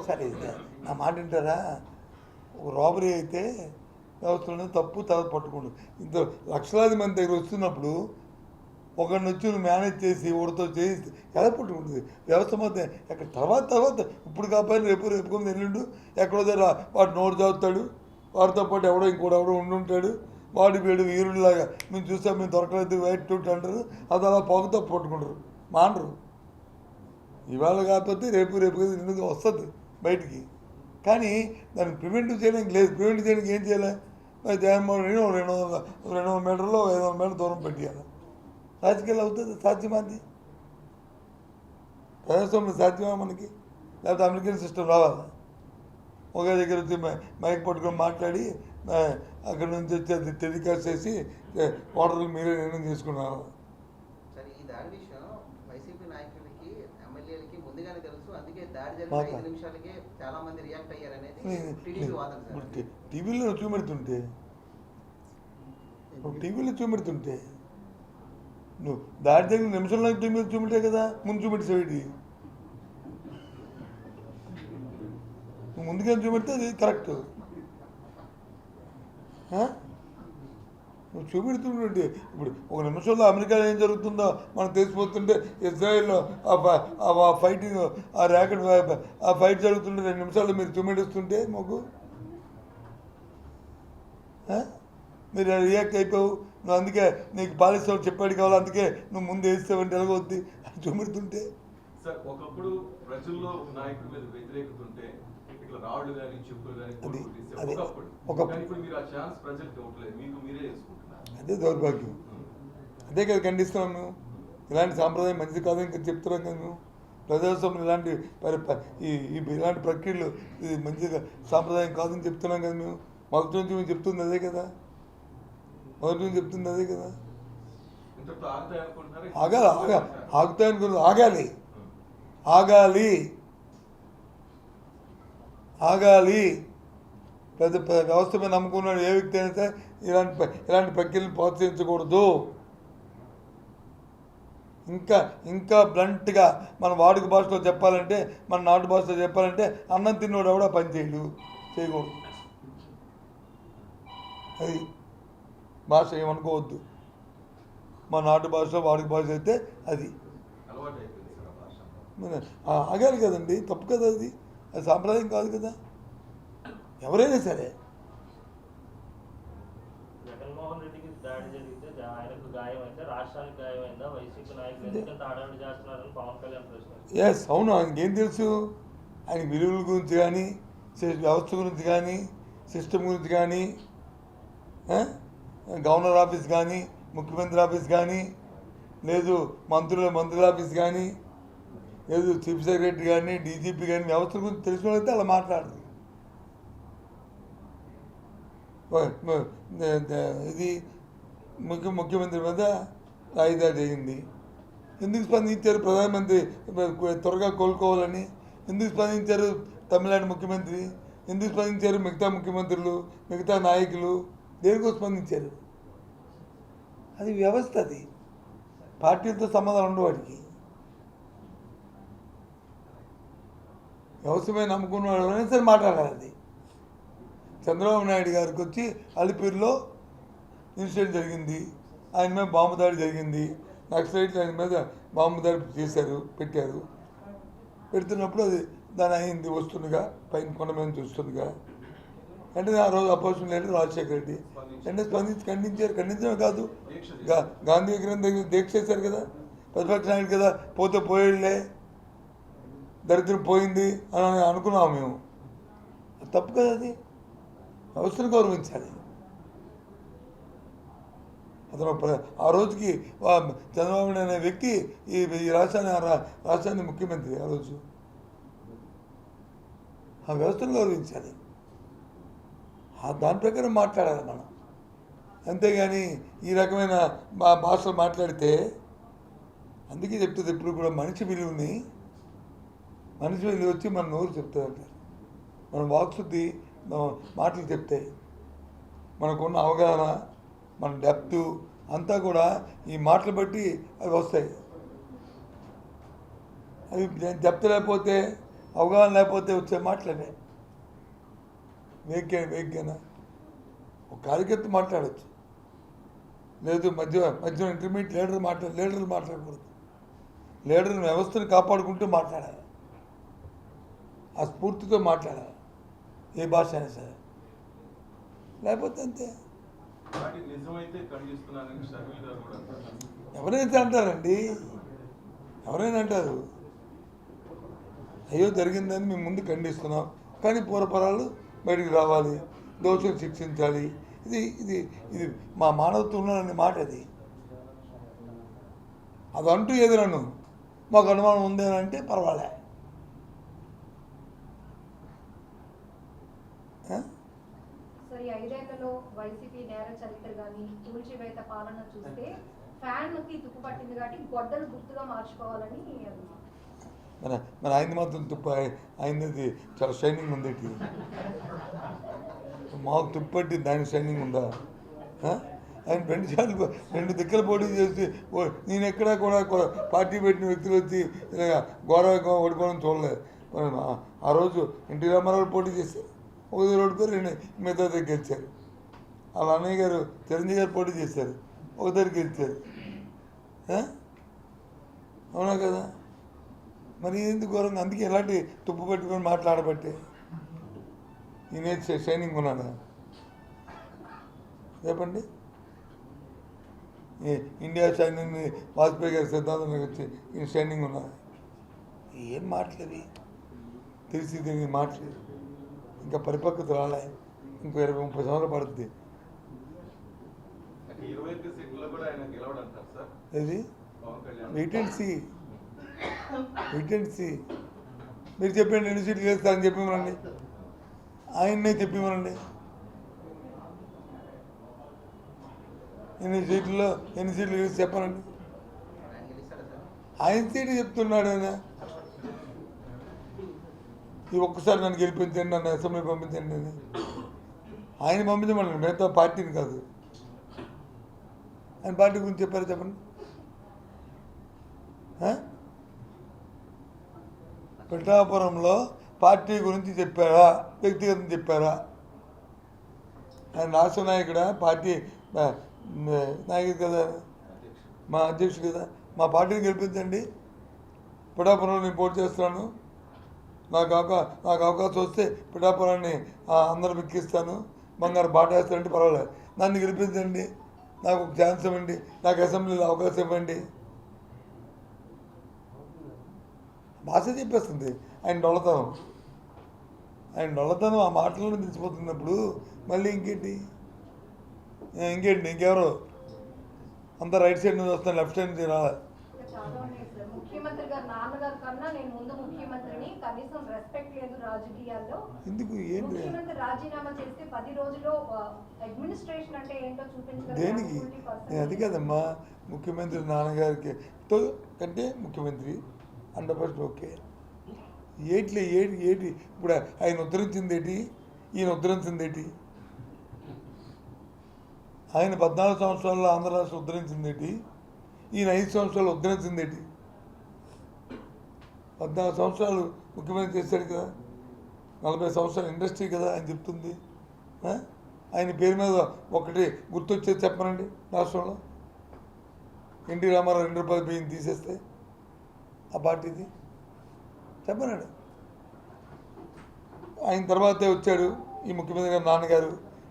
సరే నా మాట వింటారా? ఒక రాబరీ అయితే వ్యవస్థలోనే తప్పు తర్వాత పట్టుకోండు. ఇంత లక్షలాది మంది దగ్గర వస్తున్నప్పుడు ఒకరిని వచ్చి నువ్వు మేనేజ్ చేసి ఒకరితో చేసి ఎలా పట్టుకుంటుంది వ్యవస్థ మొత్తం? ఎక్కడ తర్వాత ఇప్పుడు కాకపోయినా రేపు కొంత ఎల్లుండు ఎక్కడో దగ్గర వాడు నోటు చదువుతాడు, వాడితో పాటు ఇంకోడెవడో ఉండుంటాడు, వాడు వీడు వీరుడిలాగా మేము చూసాం మేము దొరకలేదు వైట్ టూట్ అంటారు. అది అలా పొగతో పట్టుకుంటారు, మానరు. ఇవాళ కాకపోతే రేపు ఎల్లుండి వస్తుంది బయటికి. కానీ దాన్ని ప్రివెంటివ్ చేయడానికి లేదు. ప్రివెంటివ్ చేయడానికి ఏం చేయాలి? జగన్మోహన్ రెడ్డి 200 మీటర్లో 500 మీటర్ల దూరం పెట్టేయాలి. రాజకీయాలు అవుతుంది? సాధ్యమాది? ప్రజాస్వామ్యం సాధ్యమా మనకి? లేకపోతే అమెరికన్ సిస్టమ్ రావాలా? ఒకే దగ్గర వచ్చి మైక్ పట్టుకొని మాట్లాడి అక్కడి నుంచి వచ్చి అది టెలికాస్ట్ చేసి ఓటర్లు మీరే నిర్ణయం తీసుకున్నారు. టీవీలో చూపెడుతుంటే నువ్వు దాడి జరిగిన నిమిషంలో టీవీ చూపెట్టే కదా ముందు చూపెట్టేసేవి. నువ్వు ముందుగా చూపెడితే అది కరెక్ట్. నువ్వు చూపెడుతుంటే ఇప్పుడు ఒక నిమిషంలో అమెరికాలో ఏం జరుగుతుందో మనకు తెలిసిపోతుంటే ఇజ్రాయెల్లో ఆ ఫైటింగ్ ఆ ఫైట్ జరుగుతుంటే 2 నిమిషాల్లో మీరు చూపెడుస్తుంటే మాకు మీరు రియాక్ట్ అయిపోవు. నువ్వు అందుకే నీకు పాలిస్తావు చెప్పాడు కావాలి, అందుకే నువ్వు ముందు వేస్తావంటే ఎలాగొద్ది అని చూపెడుతుంటే. సార్ ఒకప్పుడు ప్రజల్లో నాయకుడి మీద వ్యతిరేకత ఉంటే ఇట్లా రాళ్ళు కానీ చెప్పులు కానీ అదే దౌర్భాగ్యం. అదే కదా ఖండిస్తున్నాం మేము. ఇలాంటి సాంప్రదాయం మంచిది కాదని ఇంకా చెప్తున్నాం కదా మేము. ప్రజాస్వామ్యం ఇలాంటి ఇలాంటి ప్రక్రియలు ఇది మంచిగా సాంప్రదాయం కాదని చెప్తున్నాం కదా మేము. మొదటి నుంచి మేము చెప్తుంది అదే కదా. ఆగాలి పెద్ద వ్యవస్థ మీద నమ్ముకున్నాడు ఏ వ్యక్తి అయినా సరే ఇలాంటి ప్రక్రియలను ప్రోత్సహించకూడదు. ఇంకా బ్లంట్గా మన వాడుక భాషలో చెప్పాలంటే, మన నాటు భాషలో చెప్పాలంటే అన్నం తిన్నోడు ఎవడో పని చేయకూడదు. అది భాష ఏమనుకోవద్దు. మా నాటు భాషలో వాడుక భాష అయితే అది ఆగాలి కదండి. తప్పు కదా అది సాంప్రదాయం కాదు కదా. ఎవరైనా సరే జగన్మోహన్ రెడ్డికి దాడి జరిగితే ఆయనకు గాయం అయితే రాష్ట్రానికి గాయం అయిందా? వైసీపీ నాయకులు ఎందుకంటే హడావిడి చేస్తున్నారని పవన్ కళ్యాణ్ ప్రశ్న. ఎస్, అవును. ఆయనకేం తెలుసు? ఆయన విలువల గురించి కానీ, వ్యవస్థ గురించి కానీ, సిస్టమ్ గురించి కానీ, గవర్నర్ ఆఫీస్ కానీ, ముఖ్యమంత్రి ఆఫీస్ కానీ, లేదు మంత్రుల ఆఫీస్ కానీ, లేదు చీఫ్ సెక్రటరీ కానీ, డీజీపీ కానీ, వ్యవస్థల గురించి తెలిసిన అయితే అలా మాట్లాడదు. ఇది ముఖ్యమంత్రి మీద రాయిదాడి అయింది. ఎందుకు స్పందించారు? ప్రధానమంత్రి త్వరగా కోలుకోవాలని ఎందుకు స్పందించారు? తమిళనాడు ముఖ్యమంత్రి ఎందుకు స్పందించారు? మిగతా ముఖ్యమంత్రులు, మిగతా నాయకులు దేనికో స్పందించారు. అది వ్యవస్థ. అది పార్టీలతో సంబంధాలు ఉండవు. వాడికి వ్యవస్థమే నమ్ముకున్నవాడు అయినా సరే మాట్లాడాలి. అది చంద్రబాబు నాయుడు గారికి వచ్చి అలిపిరిలో ఇన్సిడెంట్ జరిగింది, ఆయన మీద బాంబు దాడి జరిగింది, నక్సలైట్లు ఆయన మీద బాంబు దాడి పెట్టారు. పెడుతున్నప్పుడు అది దాని అయింది వస్తుండగా, పైన కొండ మీద చూస్తుండగా అంటే ఆ రోజు అపోజిషన్ లీడర్ రాజశేఖర రెడ్డి అంటే ఖండించడమే కాదు, గాంధీ విగ్రహం దగ్గర దీక్ష చేశారు కదా. ప్రతిపక్ష నాయుడు కదా, పోతే పోయేళ్ళే, దరిద్రం పోయింది అని అనుకున్నాము మేము. తప్పు కదా. అది వ్యవస్థను గౌరవించాలి. అతను ఆ రోజుకి చంద్రబాబు నాయుడు అనే వ్యక్తి ఈ రాష్ట్రాన్ని ముఖ్యమంత్రి. ఆ రోజు ఆ వ్యవస్థను గౌరవించాలి. దాని ప్రకారం మాట్లాడాలి మనం. అంతేగాని ఈ రకమైన భాషలు మాట్లాడితే, అందుకే చెప్తుంది ఎప్పుడు కూడా మనిషి విలువ వచ్చి మన నోరు చెప్తారంటారు. మన వాక్శుద్ధి మాటలు చెప్తాయి. మనకున్న అవగాహన, మన డెప్త్ అంతా కూడా ఈ మాటలు బట్టి అవి వస్తాయి. అవి దెప్త లేకపోతే అవగాహన లేకపోతే వచ్చే మాటలనే వేగ్గానా ఒక కార్యకర్త మాట్లాడచ్చు, లేదు మధ్యలో ఇంటర్మీడియట్ లీడర్లు మాట్లాడకూడదు. లీడర్ వ్యవస్థను కాపాడుకుంటూ మాట్లాడాలి, ఆ స్ఫూర్తితో మాట్లాడాలి, ఏ భాష అయినా సరే. లేకపోతే అంతే. వాటి నిజమైతే ఖండిస్తున్నానని షర్మిల గారు కూడా అంటారు. ఎవరైతే అంటారండి, ఎవరైనా అంటారు. అయ్యో జరిగిందని మేము ముందు ఖండిస్తున్నాం, కానీ పూర్వపరాలు బయటికి రావాలి, దోషులు శిక్షించాలి. ఇది ఇది ఇది మా మానవత్వంలో అనే మాట. అది అంటూ ఏది నన్ను మాకు అనుమానం ఉంది అని అంటే పర్వాలే. సార్, ఈ 5 ఏళ్లలో వైసీపీ నేర చరిత్ర కానీ కూల్చివేత పాలన చూస్తే ఫ్యాన్కి తుప్పు పట్టింది కాబట్టి గొడ్డలు గుర్తుగా మార్చుకోవాలని మన ఆయన మాత్రం తుప్పు, ఆయనది చాలా షైనింగ్ ఉంది. మాకు తుప్పు పట్టి దానికి షైనింగ్ ఉందా? ఆయన 2 సార్లు 2 దిక్కలు పోటీ చేసి నేను ఎక్కడా కూడా పార్టీ పెట్టిన వ్యక్తులు వచ్చి గౌరవంగా ఓడిపోవడం చూడలేదు. ఆ రోజు ఎన్టీ రామారావు పోటీ చేశారు, ఒక దగ్గర ఓడిపోయి 2 మిగతా దగ్గర గెలిచారు. వాళ్ళ అన్నయ్య గారు చిరంజీవి గారు పోటీ చేశారు, ఒక దగ్గర గెలిచారు. అవునా కదా? మరి ఎందుకు ఘోరంగా? అందుకే ఎలాంటి తుప్పు పెట్టుకొని మాట్లాడబట్టే ఈయన షైనింగ్ ఉన్నాడా? చెప్పండి. ఇండియా షైనింగ్ వాజ్పేయి గారి సిద్ధాంతం వచ్చి ఈయన షైనింగ్ ఉన్నాడు. ఏం మాటలేవి, తెలిసి తెలియని మాటలు. ఇంకా పరిపక్వత రాలే, ఇంకో 20-30 సంవత్సరాలు పడుతుంది. అంటే 21 సీట్లలో కూడా ఆయన గెలవడంటారు సార్. ఏది Pawan Kalyan wait and see. మీరు చెప్పండి, 2 సీట్లు గెలుస్తారని చెప్పిమనండి, ఆయన్నే చెప్పిమనండి. ఎన్ని సీట్లు గెలిచి చెప్పనండి. ఆయన సీటు చెప్తున్నాడు ఆయన. ఈ ఒక్కసారి నన్ను గెలిపించండి, నన్ను అసెంబ్లీ పంపించండి అని ఆయన పంపించమనండి, మిగతా పార్టీని కాదు. ఆయన పార్టీ గురించి చెప్పారా చెప్పండి. పిఠాపురంలో పార్టీ గురించి చెప్పారా, వ్యక్తిగతం చెప్పారా? ఆయన రాష్ట్ర నాయకుడా, పార్టీ నాయకుడు కదా, మా అధ్యక్షుడు కదా. మా పార్టీని గెలిపించండి, పిఠాపురంలో నేను పోటీ చేస్తున్నాను, నాకు అవకాశం వస్తే పిఠాపురాన్ని అందరూ ఎక్కిస్తాను, బంగారు బాట వేస్తానంటే పర్వాలేదు, నన్ను గెలిపించండి, నాకు ఒక ఛాన్స్ ఇవ్వండి, నాకు అసెంబ్లీలో అవకాశం ఇవ్వండి. భాష చెప్పేస్తుంది ఆయన డొల్లతనం ఆ మాటలను తెలిసిపోతున్నప్పుడు మళ్ళీ ఇంకేంటి ఇంకెవరు అంతా రైట్ సైడ్ నుంచి వస్తాను, లెఫ్ట్ సైడ్ నుంచి రాలే. చాలా ఉన్నాయి సార్. ముఖ్యమంత్రి గారు నాన్నగారు కన్నా నేను ముందు ముఖ్యమంత్రిని, కనీసం రెస్పెక్ట్ లేదు రాజకీయాల్లో. ఎందుకు ఏంటి ముఖ్యమంత్రి రాజీనామా చేస్తే 10 రోజుల్లో అడ్మినిస్ట్రేషన్ అంటే ఏంటో చూపించగలరు. దేనికి? అది కదమ్మా, ముఖ్యమంత్రి నాన్నగారికి కంటే ముఖ్యమంత్రి 100% ఓకే. ఏటి ఇప్పుడు ఆయన ఉద్ధరించింది ఏంటి, ఈయన ఉద్ధరించింది ఏంటి? ఆయన 14 సంవత్సరాల్లో ఆంధ్ర రాష్ట్రం ఉద్ధరించింది ఏంటి, ఈయన 5 సంవత్సరాలు ఉద్ధరించింది ఏంటి? 14 సంవత్సరాలు ముఖ్యమంత్రి చేశాడు కదా, 40 సంవత్సరాల ఇండస్ట్రీ కదా ఆయన చెప్తుంది. ఆయన పేరు మీద ఒకటి గుర్తొచ్చేది చెప్పనండి. రాష్ట్రంలో ఎన్టీ రామారావు 2 రూపాయల బియ్యం తీసేస్తే ఆ పార్టీది చెప్పనాడు. ఆయన తర్వాతే వచ్చాడు ఈ ముఖ్యమంత్రి గారు నాన్నగారు.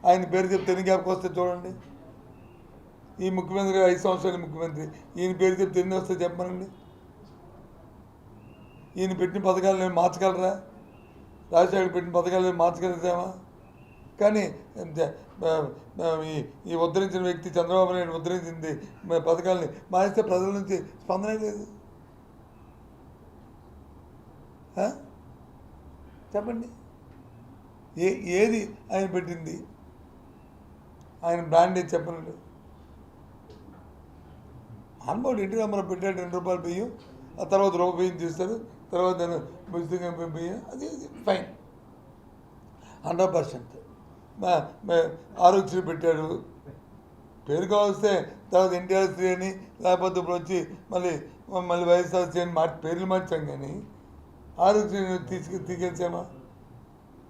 ఆయన పేరు చెప్తే ఎన్ని గ్యాప్కి వస్తే చూడండి. ఈ ముఖ్యమంత్రి గారు 5 సంవత్సరాల ముఖ్యమంత్రి, ఈయన పేరు చెప్తే ఎన్ని వస్తే చెప్పనండి. ఈయన పెట్టిన పథకాలు నేను మార్చగలరా? రాజశేఖర్ పెట్టిన పథకాలు నేను మార్చగలుగుతామా? కానీ ఈ ఉద్ధరించిన వ్యక్తి చంద్రబాబు నాయుడు ఉద్ధరించింది పథకాలని మారిస్తే ప్రజల నుంచి స్పందనే లేదు. చెప్పండి, ఏది ఆయన పెట్టింది, ఆయన బ్రాండ్ ఏది చెప్పనండి. అనుభవం ఎన్టీ రామారావు పెట్టాడు 2 రూపాయల బియ్యం, ఆ తర్వాత రూపాయి బియ్యం తీస్తారు, తర్వాత ఉచితంగా బియ్యం, అది ఫైన్ 100%. ఆరోగ్యశ్రీ పెట్టాడు, పేరు కావస్తే తర్వాత ఎన్టీఆర్ శ్రీ అని, లేకపోతే ఇప్పుడు వచ్చి మళ్ళీ మళ్ళీ వైఎస్ఆర్ చేయని పేర్లు మార్చాం కానీ ఆరోగ్యం తీసుకెళ్తామా